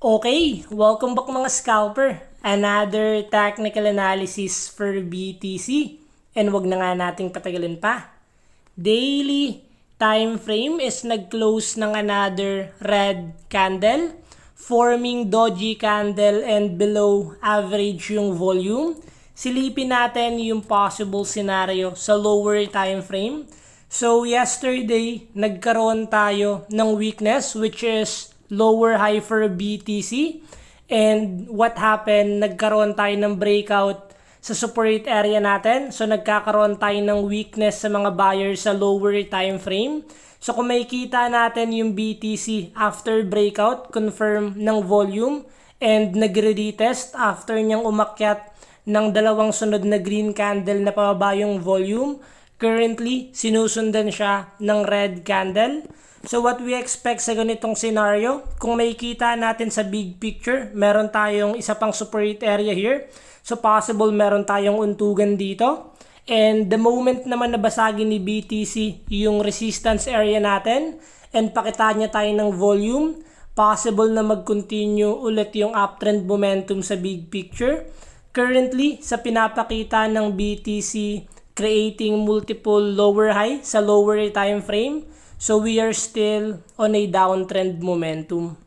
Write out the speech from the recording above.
Okay, welcome back mga scalper. Another technical analysis for BTC. And wag na nga nating patagalin pa. Daily time frame is nag-close ng another red candle, forming doji candle and below average yung volume. Silipin natin yung possible scenario sa lower time frame. So yesterday, nagkaroon tayo ng weakness which is lower high for BTC. And what happened, nagkaroon tayo ng breakout sa support area natin. So nagkakaroon tayo ng weakness sa mga buyers sa lower time frame. So kung makikita natin yung BTC after breakout, confirm ng volume and nagre-retest after niyang umakyat ng dalawang sunod na green candle na pababa yung volume. Currently, sinusundan siya ng red candle. So what we expect sa ganitong scenario, kung makikita natin sa big picture, meron tayong isa pang support area here. So possible meron tayong untugan dito. And the moment naman nabasagin ni BTC yung resistance area natin and pakita niya tayo ng volume, possible na mag-continue ulit yung uptrend momentum sa big picture. Currently, sa pinapakita ng BTC, creating multiple lower high sa lower time frame. So we are still on a downtrend momentum.